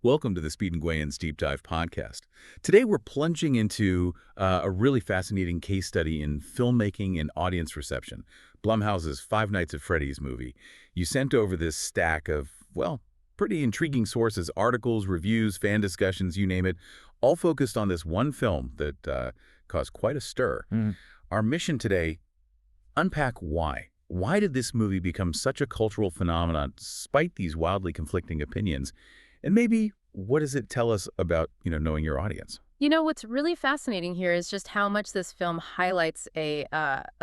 Welcome to the Speed and Nguyen's Deep Dive podcast. Today we're plunging into a really fascinating case study in filmmaking and audience reception. Blumhouse's Five Nights at Freddy's movie. You sent over this stack of, well, pretty intriguing sources, articles, reviews, fan discussions, you name it, all focused on this one film that caused quite a stir. Our mission today, unpack why. Why did this movie become such a cultural phenomenon despite these wildly conflicting opinions? And maybe, what does it tell us about, knowing your audience? You know, what's really fascinating here is just how much this film highlights a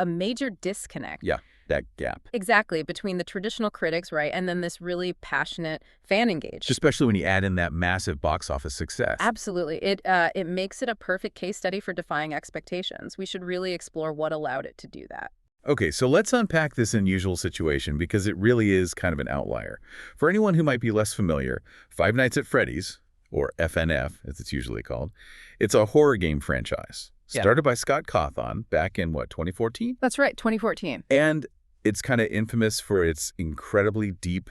major disconnect. Yeah, that gap. Exactly, between the traditional critics, right, and then this really passionate fan engagement. Especially when you add in that massive box office success. Absolutely. It makes it a perfect case study for defying expectations. We should really explore what allowed it to do that. Okay, so let's unpack this unusual situation because it really is kind of an outlier. For anyone who might be less familiar, Five Nights at Freddy's, or FNAF as it's usually called, it's a horror game franchise. Started by Scott Cawthon back in, 2014? That's right, 2014. And it's kind of infamous for its incredibly deep,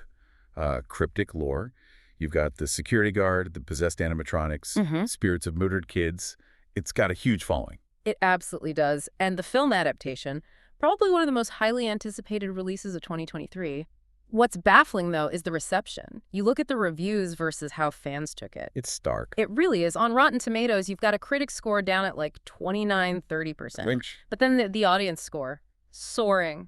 cryptic lore. You've got the security guard, the possessed animatronics, spirits of murdered kids. It's got a huge following. It absolutely does. And the film adaptation, probably one of the most highly anticipated releases of 2023. What's baffling, though, is the reception. You look at the reviews versus how fans took it. It's stark. It really is. On Rotten Tomatoes, you've got a critic score down at like 29–30%. But then the audience score, soaring,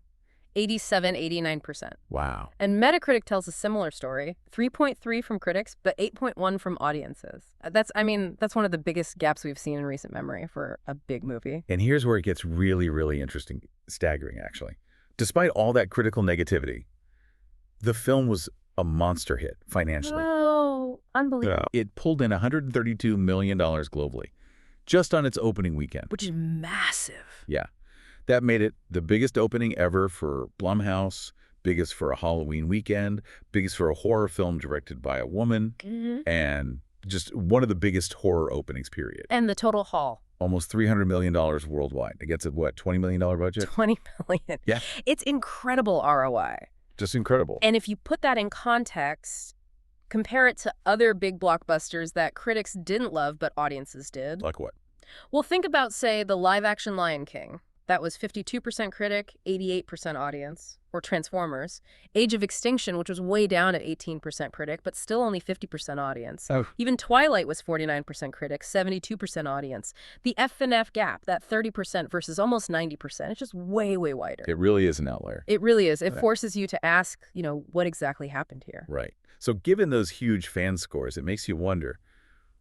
87–89%. Wow. And Metacritic tells a similar story, 3.3 from critics, but 8.1 from audiences. That's one of the biggest gaps we've seen in recent memory for a big movie. And here's where it gets really, really interesting, staggering, actually. Despite all that critical negativity, the film was a monster hit financially. Oh, unbelievable. It pulled in $132 million globally, just on its opening weekend. Which is massive. Yeah. That made it the biggest opening ever for Blumhouse, biggest for a Halloween weekend, biggest for a horror film directed by a woman, and just one of the biggest horror openings, period. And the total haul. Almost $300 million worldwide. It gets a, $20 million budget? $20 million. Yeah. It's incredible ROI. Just incredible. And if you put that in context, compare it to other big blockbusters that critics didn't love but audiences did. Like what? Well, think about, say, the live-action Lion King. That was 52% critic, 88% audience. Or Transformers. Age of Extinction, which was way down at 18% critic, but still only 50% audience. Oh. Even Twilight was 49% critic, 72% audience. The FNAF gap, that 30% versus almost 90%, it's just way, way wider. It really is an outlier. It really is. It forces you to ask, what exactly happened here? Right. So given those huge fan scores, it makes you wonder,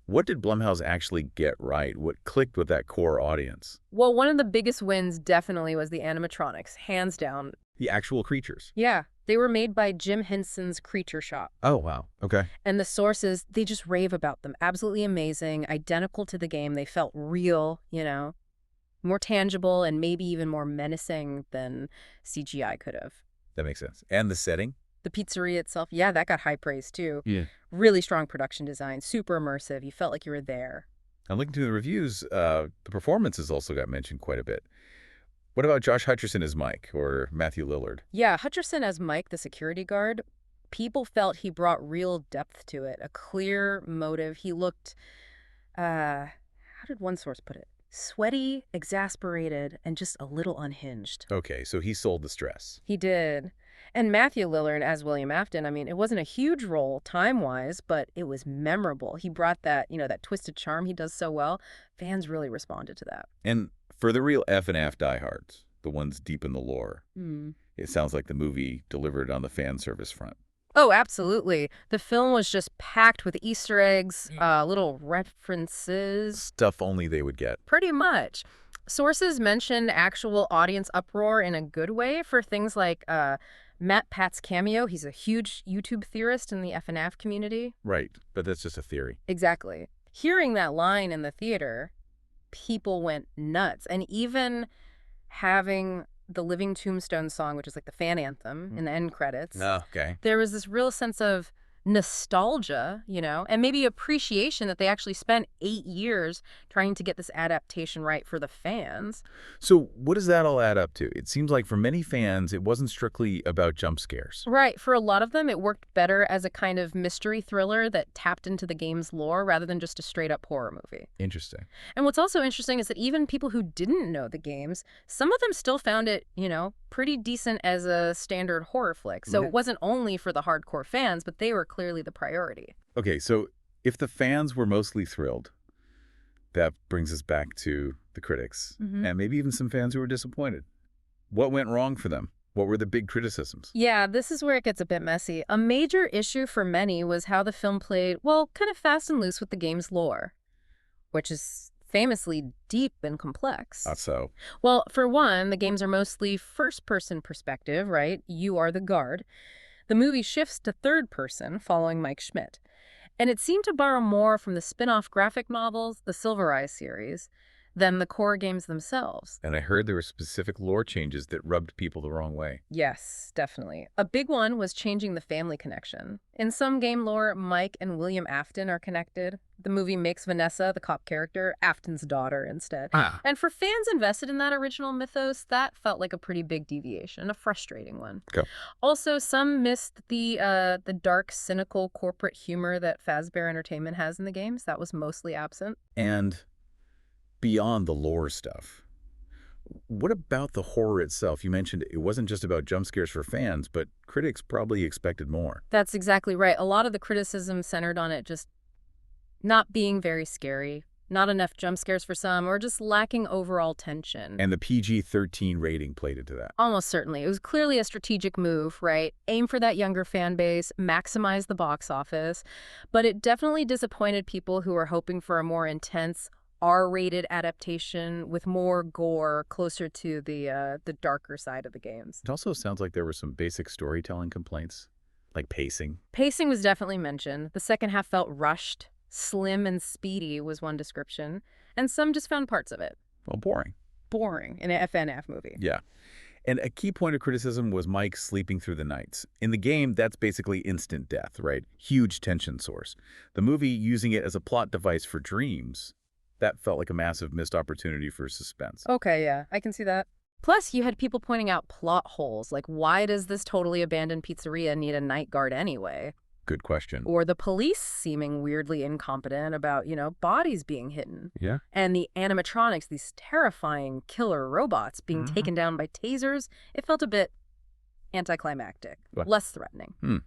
what did Blumhouse actually get right? What clicked with that core audience? Well, one of the biggest wins definitely was the animatronics, hands down. The actual creatures. Yeah. They were made by Jim Henson's Creature Shop. Oh, wow. Okay. And the sources, they just rave about them. Absolutely amazing, identical to the game. They felt real, more tangible and maybe even more menacing than CGI could have. That makes sense. And the setting? The pizzeria itself, yeah, that got high praise too. Yeah. Really strong production design, super immersive. You felt like you were there. I'm looking through the reviews. The performances also got mentioned quite a bit. What about Josh Hutcherson as Mike or Matthew Lillard? Yeah, Hutcherson as Mike, the security guard, people felt he brought real depth to it, a clear motive. He looked, how did one source put it? Sweaty, exasperated, and just a little unhinged. Okay, so he sold the stress. He did. And Matthew Lillard as William Afton, it wasn't a huge role time-wise, but it was memorable. He brought that, that twisted charm he does so well. Fans really responded to that. And for the real FNAF diehards, the ones deep in the lore, it sounds like the movie delivered on the fan service front. Oh, absolutely. The film was just packed with Easter eggs, little references. Stuff only they would get. Pretty much. Sources mentioned actual audience uproar in a good way for things like Matt Pat's cameo. He's a huge YouTube theorist in the FNAF community. Right, but that's just a theory. Exactly. Hearing that line in the theater, people went nuts. And even having the Living Tombstone song, which is like the fan anthem in the end credits, Oh, okay. there was this real sense of nostalgia, and maybe appreciation that they actually spent 8 years trying to get this adaptation right for the fans. So what does that all add up to? It seems like for many fans, it wasn't strictly about jump scares. Right. For a lot of them, it worked better as a kind of mystery thriller that tapped into the game's lore rather than just a straight-up horror movie. Interesting. And what's also interesting is that even people who didn't know the games, some of them still found it, pretty decent as a standard horror flick. So Yeah. it wasn't only for the hardcore fans, but they were clearly the priority. Okay, so if the fans were mostly thrilled, that brings us back to the critics, and maybe even some fans who were disappointed. What went wrong for them? What were the big criticisms? Yeah, this is where it gets a bit messy. A major issue for many was how the film played, well, kind of fast and loose with the game's lore, which is famously deep and complex. Not so. Well, for one, the games are mostly first-person perspective, right? You are the guard. The movie shifts to third person, following Mike Schmidt. And it seemed to borrow more from the spin-off graphic novels, the Silver Eye series, than the core games themselves. And I heard there were specific lore changes that rubbed people the wrong way. Yes, definitely. A big one was changing the family connection. In some game lore, Mike and William Afton are connected. The movie makes Vanessa, the cop character, Afton's daughter instead. Ah. And for fans invested in that original mythos, that felt like a pretty big deviation, a frustrating one. Go. Also, some missed the dark, cynical corporate humor that Fazbear Entertainment has in the games. That was mostly absent. And beyond the lore stuff, what about the horror itself? You mentioned it wasn't just about jump scares for fans, but critics probably expected more. That's exactly right. A lot of the criticism centered on it just not being very scary, not enough jump scares for some, or just lacking overall tension. And the PG-13 rating played into that. Almost certainly. It was clearly a strategic move, right? Aim for that younger fan base, maximize the box office. But it definitely disappointed people who were hoping for a more intense, R-rated adaptation with more gore, closer to the darker side of the games. It also sounds like there were some basic storytelling complaints, like pacing. Pacing was definitely mentioned. The second half felt rushed. Slim and speedy was one description, and some just found parts of it Well, boring. boring in a FNAF movie. Yeah. And a key point of criticism was Mike sleeping through the nights. In the game, that's basically instant death, right? Huge tension source. The movie using it as a plot device for dreams, that felt like a massive missed opportunity for suspense. Okay, yeah, I can see that. Plus, you had people pointing out plot holes, like why does this totally abandoned pizzeria need a night guard anyway? Good question. Or the police seeming weirdly incompetent about, bodies being hidden. Yeah. And the animatronics, these terrifying killer robots being taken down by tasers, it felt a bit anticlimactic, What? less threatening. And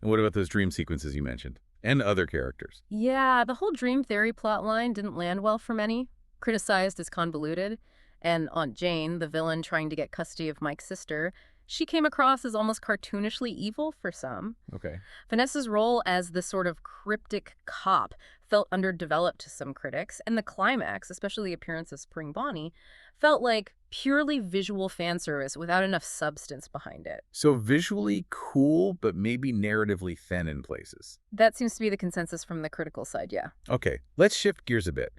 what about those dream sequences you mentioned? And other characters? Yeah, the whole dream theory plotline didn't land well for many, criticized as convoluted. And Aunt Jane, the villain trying to get custody of Mike's sister, she came across as almost cartoonishly evil for some. Okay. Vanessa's role as the sort of cryptic cop felt underdeveloped to some critics, and the climax, especially the appearance of Spring Bonnie, felt like purely visual fan service without enough substance behind it. So visually cool, but maybe narratively thin in places. That seems to be the consensus from the critical side, yeah. Okay, let's shift gears a bit.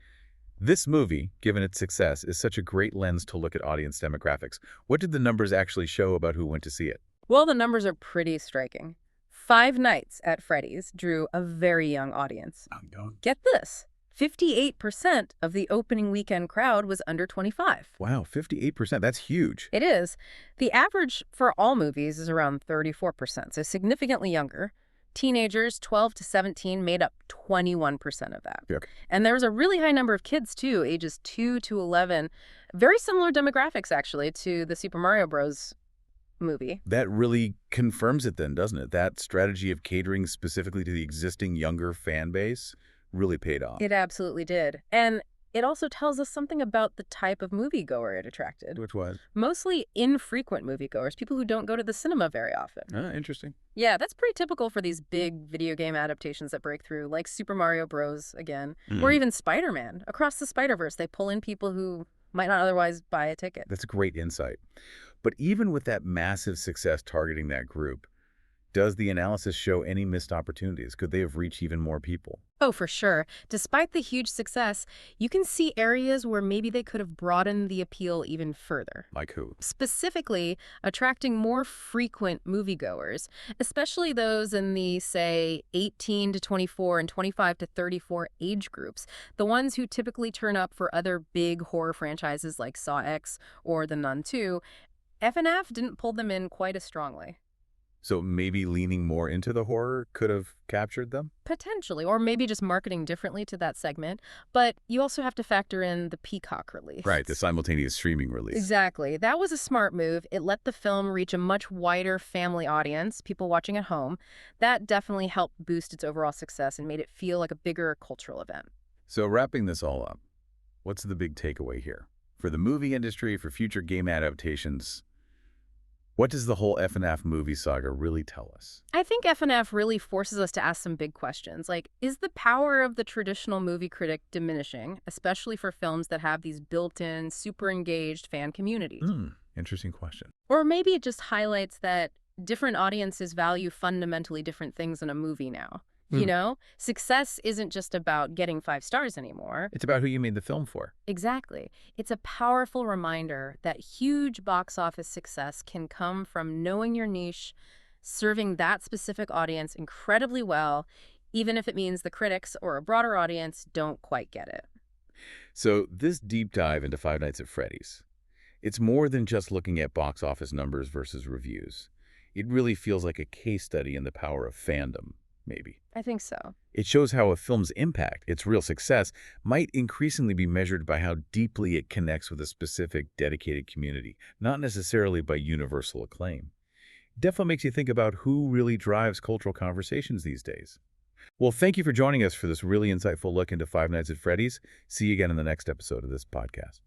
This movie, given its success, is such a great lens to look at audience demographics. What did the numbers actually show about who went to see it? Well, the numbers are pretty striking. 5 Nights at Freddy's drew a very young audience. Get this, 58% of the opening weekend crowd was under 25. Wow, 58%. That's huge. It is. The average for all movies is around 34%, so significantly younger. Teenagers 12 to 17 made up 21% of that. Okay. And there was a really high number of kids, too, ages 2 to 11. Very similar demographics, actually, to the Super Mario Bros. Movie. That really confirms it then, doesn't it? That strategy of catering specifically to the existing younger fan base really paid off. It absolutely did. And it also tells us something about the type of moviegoer it attracted. Which was? Mostly infrequent moviegoers, people who don't go to the cinema very often. Interesting. Yeah, that's pretty typical for these big video game adaptations that break through, like Super Mario Bros. Again, or even Spider-Man. Across the Spider-Verse, they pull in people who might not otherwise buy a ticket. That's a great insight. But even with that massive success targeting that group, Does the analysis show any missed opportunities? Could they have reached even more people? Oh, for sure. Despite the huge success, you can see areas where maybe they could have broadened the appeal even further. Like who? Specifically, attracting more frequent moviegoers, especially those in the, say, 18 to 24 and 25 to 34 age groups, the ones who typically turn up for other big horror franchises like Saw X or The Nun 2. FNAF didn't pull them in quite as strongly. So maybe leaning more into the horror could have captured them? Potentially, or maybe just marketing differently to that segment. But you also have to factor in the Peacock release. Right, the simultaneous streaming release. Exactly. That was a smart move. It let the film reach a much wider family audience, people watching at home. That definitely helped boost its overall success and made it feel like a bigger cultural event. So wrapping this all up, what's the big takeaway here? For the movie industry, for future game adaptations, what does the whole FNAF movie saga really tell us? I think FNF really forces us to ask some big questions, like, is the power of the traditional movie critic diminishing, especially for films that have these built-in, super engaged fan communities? Interesting question. Or maybe it just highlights that different audiences value fundamentally different things in a movie now. You Hmm. know, success isn't just about getting 5 stars anymore. It's about who you made the film for. Exactly. It's a powerful reminder that huge box office success can come from knowing your niche, serving that specific audience incredibly well, even if it means the critics or a broader audience don't quite get it. So this deep dive into Five Nights at Freddy's, it's more than just looking at box office numbers versus reviews. It really feels like a case study in the power of fandom, maybe. I think so. It shows how a film's impact, its real success, might increasingly be measured by how deeply it connects with a specific, dedicated community, not necessarily by universal acclaim. Definitely makes you think about who really drives cultural conversations these days. Well, thank you for joining us for this really insightful look into Five Nights at Freddy's. See you again in the next episode of this podcast.